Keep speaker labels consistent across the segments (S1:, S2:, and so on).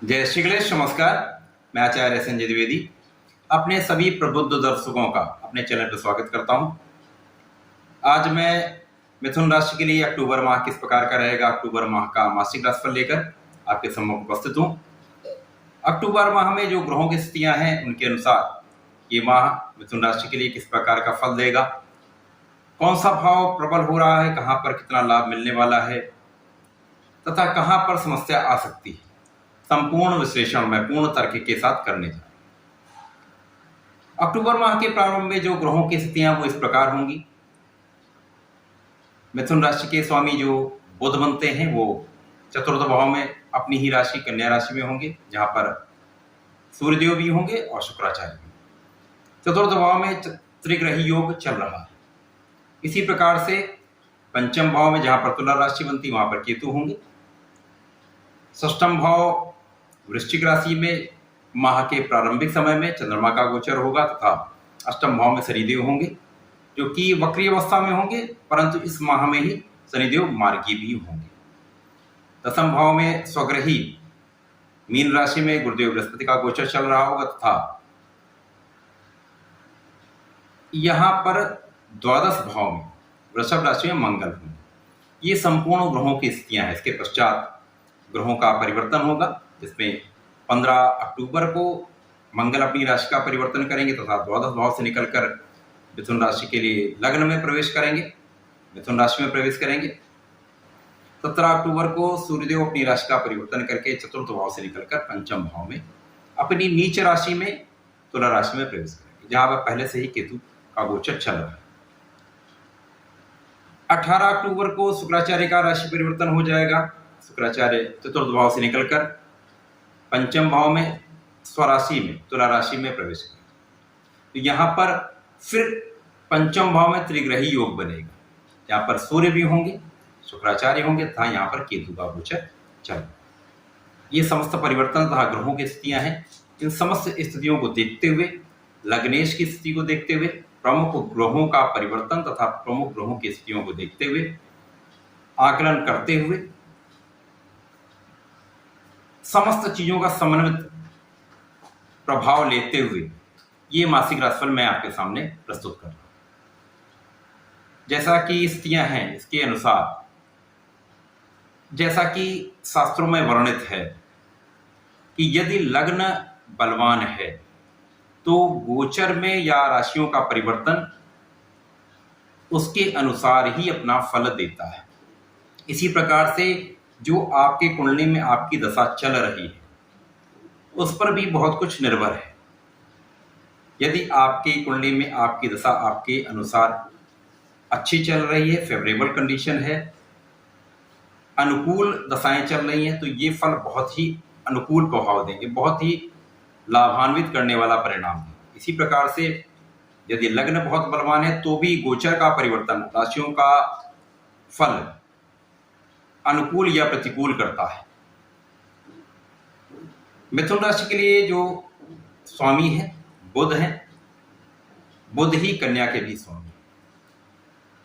S1: जय श्री गणेश। नमस्कार। मैं आचार्य संजय द्विवेदी अपने सभी प्रबुद्ध दर्शकों का अपने चैनल पर स्वागत करता हूं। आज मैं मिथुन राशि के लिए अक्टूबर माह किस प्रकार का रहेगा, अक्टूबर माह का मासिक राशिफल लेकर आपके सम्मुख उपस्थित हूं। अक्टूबर माह में जो ग्रहों की स्थितियां हैं उनके अनुसार ये माह मिथुन राशि के लिए किस प्रकार का फल देगा, कौन सा भाव प्रबल हो रहा है, कहां पर कितना लाभ मिलने वाला है तथा कहां पर समस्या आ सकती है, संपूर्ण विश्लेषण मैं पूर्ण तर्क के साथ करने जा रहा हूं। अक्टूबर माह के प्रारंभ में जो ग्रहों की स्थितियां वो इस प्रकार होंगी। मिथुन राशि के स्वामी जो बुध बनते हैं वो चतुर्थ भाव में अपनी ही राशि कन्या राशि में होंगे, जहां पर सूर्यदेव भी होंगे और शुक्राचार्य भी। चतुर्थ भाव में त्रिग्रही योग चल रहा है। इसी प्रकार से पंचम भाव में जहां पर तुला राशि बनती वहां पर केतु होंगे। षष्ठम भाव वृश्चिक राशि में माह के प्रारंभिक समय में चंद्रमा का गोचर होगा तथा अष्टम भाव में शनिदेव होंगे, जो कि वक्री अवस्था में होंगे, परंतु इस माह में ही शनिदेव मार्गी भी होंगे। दसम भाव में स्वग्रही मीन राशि में गुरुदेव बृहस्पति का गोचर चल रहा होगा तथा यहां पर द्वादश भाव में वृषभ राशि में मंगल होंगे। ये संपूर्ण ग्रहों की स्थितियां हैं। इसके पश्चात ग्रहों का परिवर्तन होगा, जिसमें 15 अक्टूबर को मंगल अपनी राशि का परिवर्तन करेंगे तथा द्वादश भाव से निकलकर मिथुन राशि के लिए लग्न में प्रवेश करेंगे, मिथुन राशि में प्रवेश करेंगे। 17 अक्टूबर को सूर्यदेव अपनी राशि का परिवर्तन करके चतुर्थ भाव से निकलकर पंचम भाव में अपनी नीच राशि में तुला राशि में प्रवेश करेंगे, जहां पर पहले से ही केतु का गोचर चल रहा है। 18 अक्टूबर को शुक्राचार्य का राशि परिवर्तन हो जाएगा। शुक्राचार्य चतुर्थ भाव से निकलकर पंचम भाव में स्वराशि में तुला राशि में प्रवेश करेंगे। तो यहाँ पर फिर पंचम भाव में त्रिग्रही योग बनेगा, यहाँ पर सूर्य भी होंगे, शुक्राचार्य होंगे तथा यहाँ पर केतु का गोचर चल। ये समस्त परिवर्तन तथा ग्रहों की स्थितियां हैं। इन समस्त स्थितियों को देखते हुए, लग्नेश की स्थिति को देखते हुए, प्रमुख ग्रहों का परिवर्तन तथा प्रमुख ग्रहों की स्थितियों को देखते हुए, आकलन करते हुए, समस्त चीजों का समन्वित प्रभाव लेते हुए ये मासिक राशिफल मैं आपके सामने प्रस्तुत कर रहा हूं। जैसा कि स्थितियां हैं इसके अनुसार, जैसा कि शास्त्रों में वर्णित है कि यदि लग्न बलवान है तो गोचर में या राशियों का परिवर्तन उसके अनुसार ही अपना फल देता है। इसी प्रकार से जो आपके कुंडली में आपकी दशा चल रही है उस पर भी बहुत कुछ निर्भर है। यदि आपकी कुंडली में आपकी दशा आपके अनुसार अच्छी चल रही है, फेवरेबल कंडीशन है, अनुकूल दशाएं चल रही हैं, तो ये फल बहुत ही अनुकूल प्रभाव देंगे, बहुत ही लाभान्वित करने वाला परिणाम देंगे। इसी प्रकार से यदि लग्न बहुत बलवान है तो भी गोचर का परिवर्तन राशियों का फल अनुकूल या प्रतिकूल करता है। मिथुन राशि के लिए जो स्वामी है बुध है, बुध ही कन्या के भी स्वामी।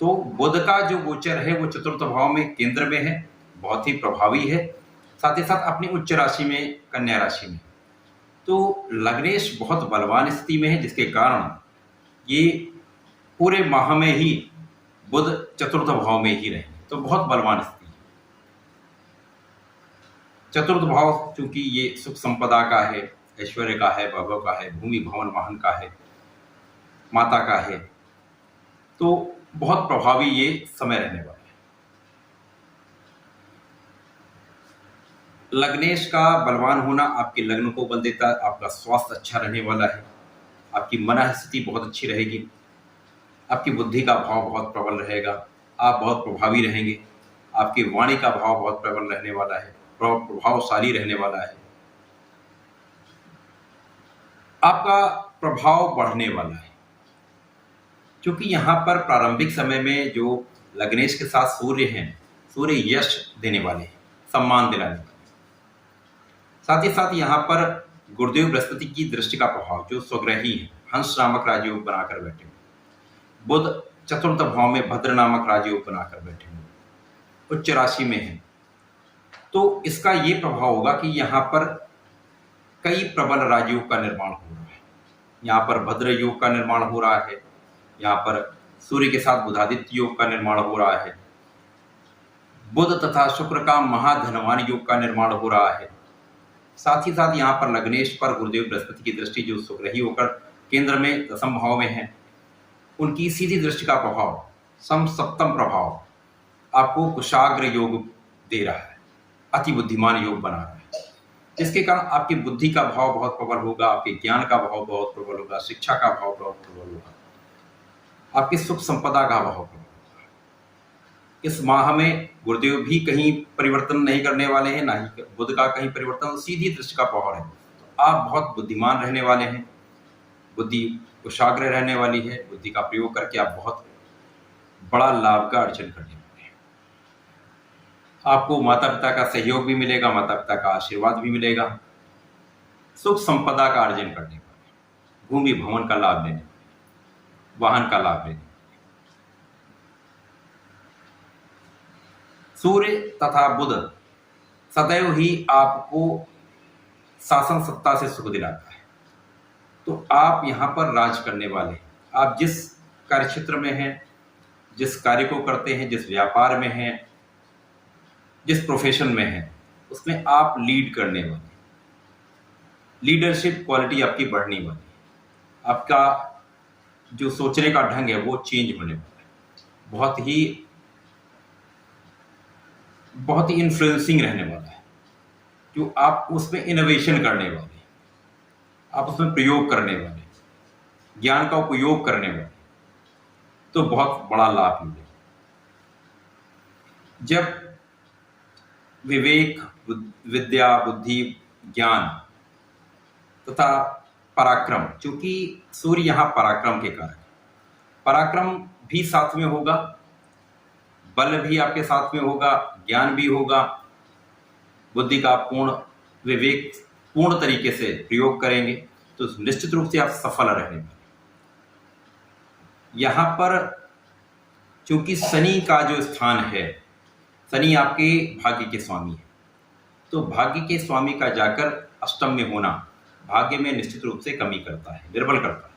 S1: तो बुध का जो गोचर है वो चतुर्थ भाव में केंद्र में है, बहुत ही प्रभावी है, साथ ही साथ अपनी उच्च राशि में कन्या राशि में। तो लग्नेश बहुत बलवान स्थिति में है, जिसके कारण ये पूरे माह में ही बुध चतुर्थ भाव में ही रहेंगे, तो बहुत बलवान स्थिति। चतुर्थ भाव चूंकि ये सुख संपदा का है, ऐश्वर्य का है, वैभव का है, भूमि भवन वाहन का है, माता का है, तो बहुत प्रभावी ये समय रहने वाला है। लग्नेश का बलवान होना आपके लग्न को बल देता है, आपका स्वास्थ्य अच्छा रहने वाला है, आपकी मन स्थिति बहुत अच्छी रहेगी, आपकी बुद्धि का भाव बहुत प्रबल रहेगा, आप बहुत प्रभावी रहेंगे, आपकी वाणी का भाव बहुत प्रबल रहने वाला है, प्रभावशाली रहने वाला है, आपका प्रभाव बढ़ने वाला है। क्योंकि यहाँ पर प्रारंभिक समय में जो लग्नेश के साथ सूर्य हैं, सूर्य यश देने वाले हैं, सम्मान दिलाने वाले। साथ ही साथ यहाँ पर गुरुदेव बृहस्पति की दृष्टि का प्रभाव, जो स्वग्रही है, हंस नामक राजयोग बनाकर बैठे हैं, बुध चतुर्थ भाव में भद्र नामक राजयोग बनाकर बैठे हैं, उच्च राशि में है, तो इसका ये प्रभाव होगा कि यहाँ पर कई प्रबल राजयोग का निर्माण हो रहा है। यहाँ पर भद्र योग का निर्माण हो रहा है, यहाँ पर सूर्य के साथ बुधादित्य योग का निर्माण हो रहा है, बुध तथा शुक्र का महाधनवान योग का निर्माण हो रहा है। साथ ही साथ यहाँ पर लग्नेश पर गुरुदेव बृहस्पति की दृष्टि जो सुग्रही होकर केंद्र में दसम भाव में है, उनकी सीधी दृष्टि का प्रभाव सम सप्तम प्रभाव आपको कुशाग्र योग दे रहा है, अति बुद्धिमान योग बना रहा है, जिसके कारण आपकी बुद्धि का भाव बहुत प्रबल होगा, आपके ज्ञान का भाव बहुत प्रबल होगा, शिक्षा का भाव बहुत प्रबल होगा, आपकी सुख संपदा का भाव प्रबल होगा। इस माह में गुरुदेव भी कहीं परिवर्तन नहीं करने वाले हैं, ना ही बुध का कहीं परिवर्तन, सीधी दृष्टि का प्रभाव है। तो आप बहुत बुद्धिमान रहने वाले हैं, बुद्धि कुशाग्र रहने वाली है, बुद्धि का प्रयोग करके आप बहुत बड़ा लाभ का अर्जन करने वाले हैं। आपको माता पिता का सहयोग भी मिलेगा, माता पिता का आशीर्वाद भी मिलेगा, सुख संपदा का अर्जन करने वाले, भूमि भवन का लाभ लेने, वाहन का लाभ लेने। सूर्य तथा बुध सदैव ही आपको शासन सत्ता से सुख दिलाता है, तो आप यहाँ पर राज करने वाले, आप जिस कार्य क्षेत्र में हैं, जिस कार्य को करते हैं, जिस व्यापार में हैं, जिस प्रोफेशन में हैं, उसमें आप लीड करने वाले, लीडरशिप क्वालिटी आपकी बढ़ने वाली, आपका जो सोचने का ढंग है वो चेंज होने वाला है, बहुत ही इन्फ्लुएंसिंग रहने वाला है, जो आप उसमें इनोवेशन करने वाले, आप उसमें प्रयोग करने वाले, ज्ञान का उपयोग करने वाले, तो बहुत बड़ा लाभ मिलेगा। जब विवेक, विद्या, बुद्धि, ज्ञान तथा पराक्रम, चूंकि सूर्य यहाँ पराक्रम के कारण, पराक्रम भी साथ में होगा, बल भी आपके साथ में होगा, ज्ञान भी होगा, बुद्धि का पूर्ण विवेक पूर्ण तरीके से प्रयोग करेंगे तो निश्चित रूप से आप सफल रहने वाले। यहाँ पर चूंकि शनि का जो स्थान है, शनि आपके भाग्य के स्वामी है, तो भाग्य के स्वामी का जाकर अष्टम में होना भाग्य में निश्चित रूप से कमी करता है, निर्बल करता है।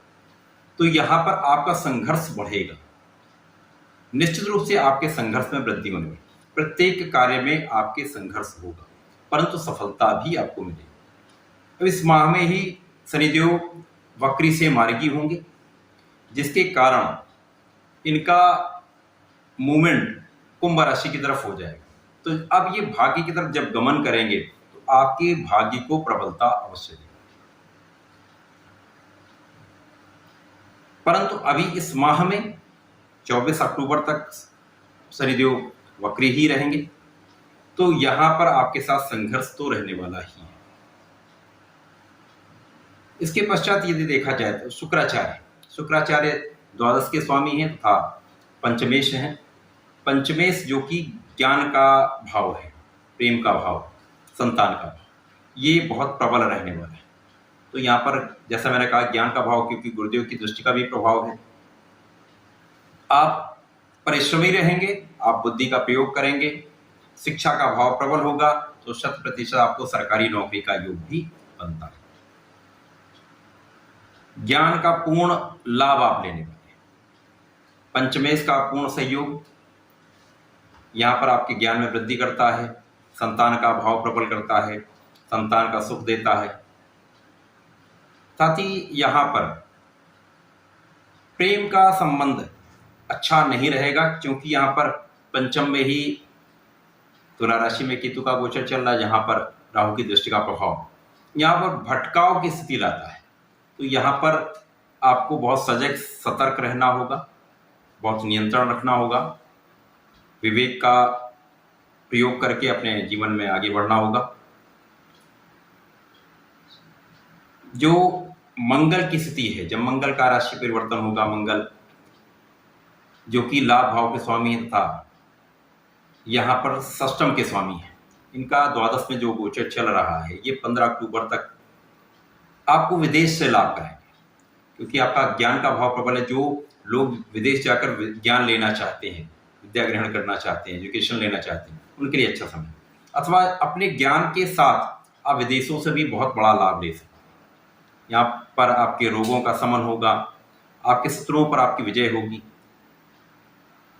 S1: तो यहाँ पर आपका संघर्ष बढ़ेगा, निश्चित रूप से आपके संघर्ष में वृद्धि होने वाली, प्रत्येक कार्य में आपके संघर्ष होगा, परंतु सफलता भी आपको मिलेगी। अब इस माह में ही शनिदेव वक्री से मार्गी होंगे, जिसके कारण इनका मूवमेंट कुंभ राशि की तरफ हो जाएगा। तो अब ये भाग्य की तरफ जब गमन करेंगे तो आपके भाग्य को प्रबलता अवश्य देगा। परंतु अभी इस माह में 24 अक्टूबर तक शनिदेव वक्री ही रहेंगे, तो यहां पर आपके साथ संघर्ष तो रहने वाला ही है। इसके पश्चात यदि देखा जाए तो शुक्राचार्य द्वादश के स्वामी हैं तथा पंचमेश हैं। पंचमेश जो कि ज्ञान का भाव है, प्रेम का भाव, संतान का भाव, ये बहुत प्रबल रहने वाला है। तो यहाँ पर जैसा मैंने कहा ज्ञान का भाव, क्योंकि गुरुदेव की दृष्टि का भी प्रभाव है। आप परिश्रमी रहेंगे, आप बुद्धि का प्रयोग करेंगे, शिक्षा का भाव प्रबल होगा, तो 100% आपको सरकारी नौकरी का योग भी बनता है। ज्ञान का पूर्ण लाभ आप लेने वाले, पंचमेश का पूर्ण सहयोग यहाँ पर आपके ज्ञान में वृद्धि करता है, संतान का भाव प्रबल करता है, संतान का सुख देता है। साथ ही यहाँ पर प्रेम का संबंध अच्छा नहीं रहेगा, क्योंकि यहाँ पर पंचम में ही तुला राशि में केतु का गोचर चल रहा है, जहाँ पर राहु की दृष्टि का प्रभाव यहाँ पर भटकाव की स्थिति लाता है। तो यहाँ पर आपको बहुत सजग सतर्क रहना होगा, बहुत नियंत्रण रखना होगा, विवेक का प्रयोग करके अपने जीवन में आगे बढ़ना होगा। जो मंगल की स्थिति है, जब मंगल का राशि परिवर्तन होगा, मंगल जो कि लाभ भाव के स्वामी है तथा यहाँ पर षष्टम के स्वामी है, इनका द्वादश में जो गोचर चल रहा है, ये 15 अक्टूबर तक आपको विदेश से लाभ कराएंगे, क्योंकि आपका ज्ञान का भाव प्रबल है। जो लोग विदेश जाकर ज्ञान लेना चाहते हैं, विद्या ग्रहण करना चाहते हैं, एजुकेशन लेना चाहते हैं, उनके लिए अच्छा समय, अथवा अपने ज्ञान के साथ आप विदेशों से भी बहुत बड़ा लाभ ले सकते हैं। यहाँ पर आपके रोगों का शमन होगा, आपके शत्रुओं पर आपकी विजय होगी।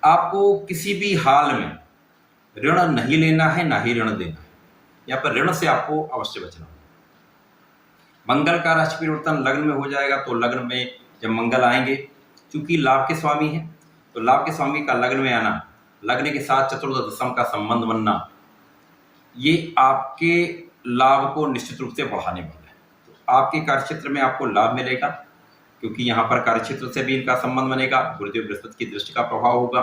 S1: आपको किसी भी हाल में ऋण नहीं लेना है, ना ही ऋण देना है। यहाँ पर ऋण से आपको अवश्य बचना होगा। मंगल का राशि परिवर्तन लग्न में हो जाएगा, तो लग्न में जब मंगल आएंगे, चूंकि लाभ के स्वामी हैं, तो लाभ के स्वामी का लग्न में आना, लग्न के साथ चतुर्थ दशम का संबंध बनना, ये आपके लाभ को निश्चित रूप से बढ़ाने वाला है। तो आपके कार्यक्षेत्र में आपको लाभ मिलेगा, क्योंकि यहाँ पर कार्यक्षेत्र से भी इनका संबंध बनेगा, गुरुदेव बृहस्पति की दृष्टि का प्रभाव होगा।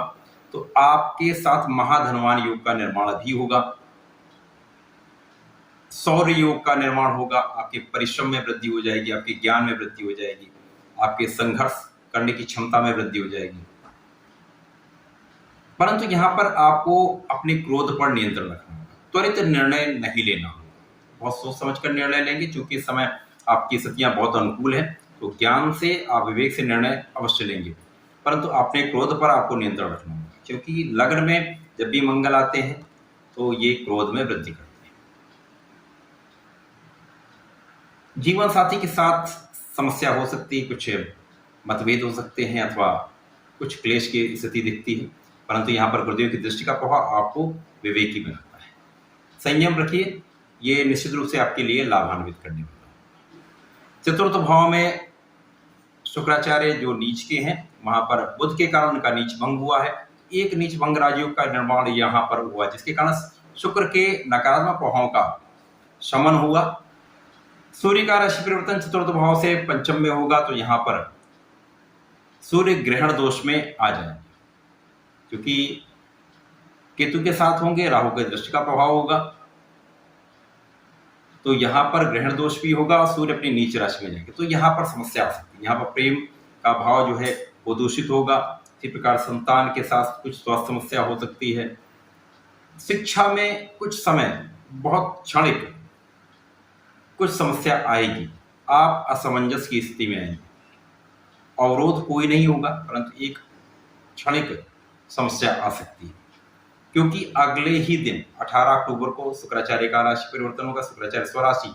S1: तो आपके साथ महाधनवान योग का निर्माण भी होगा, सौर्य योग का निर्माण होगा। आपके परिश्रम में वृद्धि हो जाएगी, आपके ज्ञान में वृद्धि हो जाएगी, आपके संघर्ष करने की क्षमता में वृद्धि हो जाएगी। परंतु यहाँ पर आपको अपने क्रोध पर नियंत्रण रखना होगा, त्वरित निर्णय नहीं लेना होगा, बहुत सोच समझ कर निर्णय लेंगे। चूंकि इस समय आपकी स्थितियां बहुत अनुकूल है, तो ज्ञान से आप विवेक से निर्णय अवश्य लेंगे, परंतु अपने क्रोध पर आपको नियंत्रण रखना होगा, क्योंकि लग्न में जब भी मंगल आते हैं तो ये क्रोध में वृद्धि करते हैं। जीवन साथी के साथ समस्या हो सकती है, कुछ मतभेद हो सकते हैं, अथवा कुछ क्लेश की स्थिति दिखती है, परंतु यहाँ पर गुरुदेव की दृष्टि का प्रभाव आपको विवेकी बनाता है। संयम रखिए, ये निश्चित रूप से आपके लिए लाभान्वित करने वाला है। चतुर्थ भाव में शुक्राचार्य जो नीच के हैं, वहां पर बुध के कारण उनका नीच भंग हुआ है। एक नीच भंग राजयोग का निर्माण यहाँ पर हुआ, जिसके कारण शुक्र के नकारात्मक प्रभाव का शमन हुआ। सूर्य का राशि परिवर्तन चतुर्थ भाव से पंचम में होगा, तो यहाँ पर सूर्य ग्रहण दोष में आ जाएंगे, क्योंकि केतु के साथ होंगे, राहु के दृष्टि का प्रभाव होगा, तो यहाँ पर ग्रहण दोष भी होगा और सूर्य अपनी नीच राशि में जाएंगे, तो यहाँ पर समस्या आ सकती है। यहाँ पर प्रेम का भाव जो है वो दूषित होगा। इसी प्रकार संतान के साथ कुछ स्वास्थ्य समस्या हो सकती है। शिक्षा में कुछ समय बहुत क्षणिक कुछ समस्या आएगी, आप असमंजस की स्थिति में आएंगे। अवरोध कोई नहीं होगा, परंतु एक क्षणिक समस्या आ सकती है, क्योंकि अगले ही दिन 18 अक्टूबर को शुक्राचार्य का राशि परिवर्तन होगा। शुक्राचार्य स्वराशि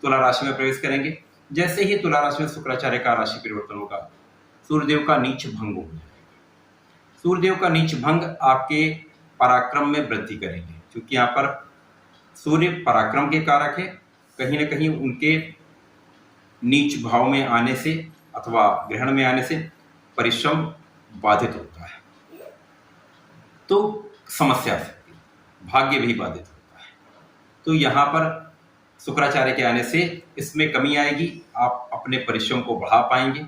S1: तुला राशि में प्रवेश करेंगे। जैसे ही तुला राशि में शुक्राचार्य का राशि परिवर्तन होगा, सूर्यदेव का नीच भंग हो जाएगा। सूर्यदेव का नीच भंग आपके पराक्रम में वृद्धि करेंगे, क्योंकि यहाँ पर सूर्य पराक्रम के कारक है। कहीं ना कहीं उनके नीच भाव में आने से अथवा ग्रहण में आने से परिश्रम बाधित होता है, तो समस्या आ सकती है, भाग्य भी बाधित होता है। तो यहाँ पर शुक्राचार्य के आने से इसमें कमी आएगी, आप अपने परिश्रम को बढ़ा पाएंगे।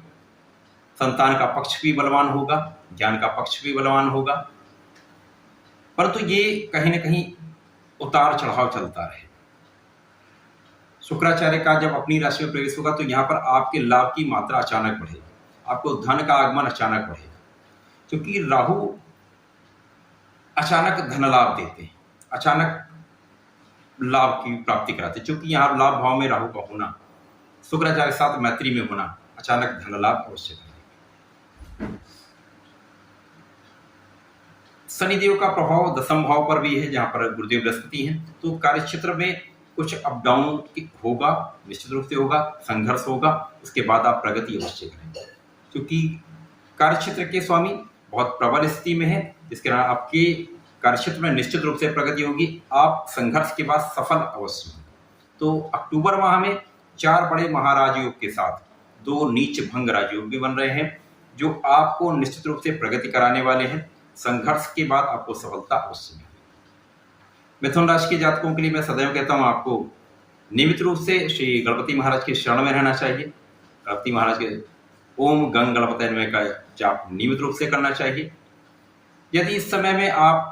S1: संतान का पक्ष भी बलवान होगा, ज्ञान का पक्ष भी बलवान होगा, परंतु ये कहीं ना कहीं उतार चढ़ाव चलता रहे। शुक्राचार्य का जब अपनी राशि में प्रवेश होगा, तो यहाँ पर आपके लाभ की मात्रा अचानक बढ़ेगी, आपको धन का आगमन अचानक बढ़ेगा, क्योंकि राहु अचानक धन लाभ देते हैं, अचानक लाभ की प्राप्ति कराते हैं। क्योंकि यहाँ लाभ भाव में राहु का होना, शुक्राचार्य के साथ मैत्री में होना अचानक धन लाभ अवश्य करेगा। शनिदेव का प्रभाव दशम भाव पर भी है, जहाँ पर गुरुदेव बृहस्पति हैं, तो कार्यक्षेत्र में कुछ अप डाउन होगा, निश्चित रूप से होगा, संघर्ष होगा, उसके बाद आप प्रगति अवश्य करेंगे, क्योंकि कार्यक्षेत्र के स्वामी बहुत प्रबल स्थिति में है, जिसके कारण आपके कार्यक्षेत्र में निश्चित रूप से प्रगति होगी। आप संघर्ष के बाद सफल अवश्य होंगे। तो अक्टूबर माह में 4 बड़े महाराज योग के साथ 2 नीच भंग राजयोग भी बन रहे हैं, जो आपको निश्चित रूप से प्रगति कराने वाले हैं। संघर्ष के बाद आपको सफलता अवश्य मिलेगी। मिथुन राशि के जातकों के लिए मैं सदैव कहता हूँ, आपको नियमित रूप से श्री गणपति महाराज के शरण में रहना चाहिए। गणपति महाराज के ओम गंग गणपति नमः का जाप नियमित रूप से करना चाहिए। यदि इस समय में आप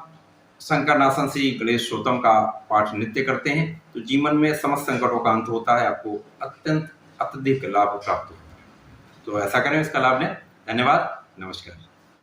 S1: शंकरनाशन श्री गणेश स्तोत्रम का पाठ नित्य करते हैं, तो जीवन में समस्त संकटों का अंत होता है, आपको अत्यंत अत्यधिक लाभ प्राप्त होता है। तो ऐसा करें, इसका लाभ लें। धन्यवाद, नमस्कार।